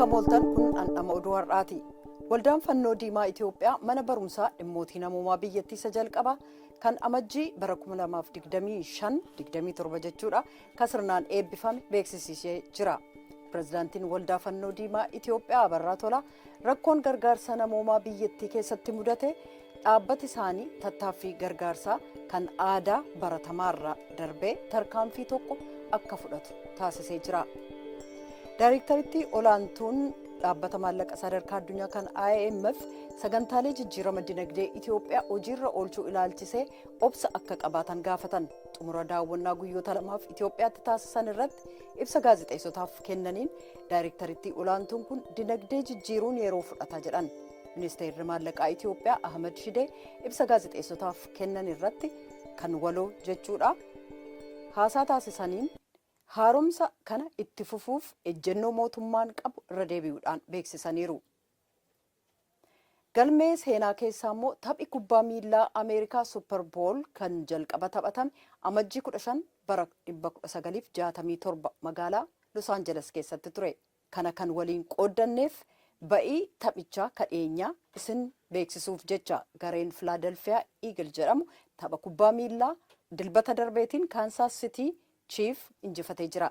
akka mooltan kun dhandhama oduu har'aati. Waldaan Fannoo Diimaa Itiyoophiyaa mana barumsaa dhimootii Namoomaa biyyattii isa jalqabaa kan Amajjii bara 2025-27 jechuudha kan sirnaan eebbifame beeksisee jira. Prezedaantiin Waldaa Fannoo Diimaa Itiyoophiyaa Abera Tola rakkoon gargaarsa Namoomaa biyyattii keessatti mudate dhaabbati isaanii tattaaffii gargaarsaa kan aadaa baratamaarraa darbee tarkaanfii tokko akka fudhatu taasisee jira. Daarektarittiii Olaantuun dhaabbata Maallaqaa sadarkaa addunyaa kan IMF sagantaalee jijjiirama dinagdee Itiyoophiyaa hojiirra oolchuu ilaalchisee obsa akka qabaatan gaafatan. Xumura daawwannaa guyyoota lamaaf Itiyoophiyaatti taasisan irratti ibsa gaazexeessotaaf kennaniin Daarektarittiii Olaantuun kun dinagdee jijjiiruun yeroo fudhata jedhan. Ministeerri Maallaqaa Itiyoophiyaa Ahmed Shidee ibsa gaazexeessotaaf kennan irratti kan waloo jechuudha. Haasaa taasisaniin haaromsa kana itti fufuuf ejjennoo mootummaan qabu irra deebi'uudhaan beeksisaniiru. Galmee seenaa keessaa immoo taphii kubbaa miilaa Ameerikaa Super Bowl kan jalqaba taphatame Amajjii 15 bara 1967 magaalaa Los Angeles keessatti ture. Kana kan waliin qooddanneef ba'ii taphichaa kadheenyaa isin beeksisuuf jecha gareen Philadelphia Eagle jedhamu tapha kubbaa miilaa dilbata darbeetiin Kansas City Chief injifatee jira.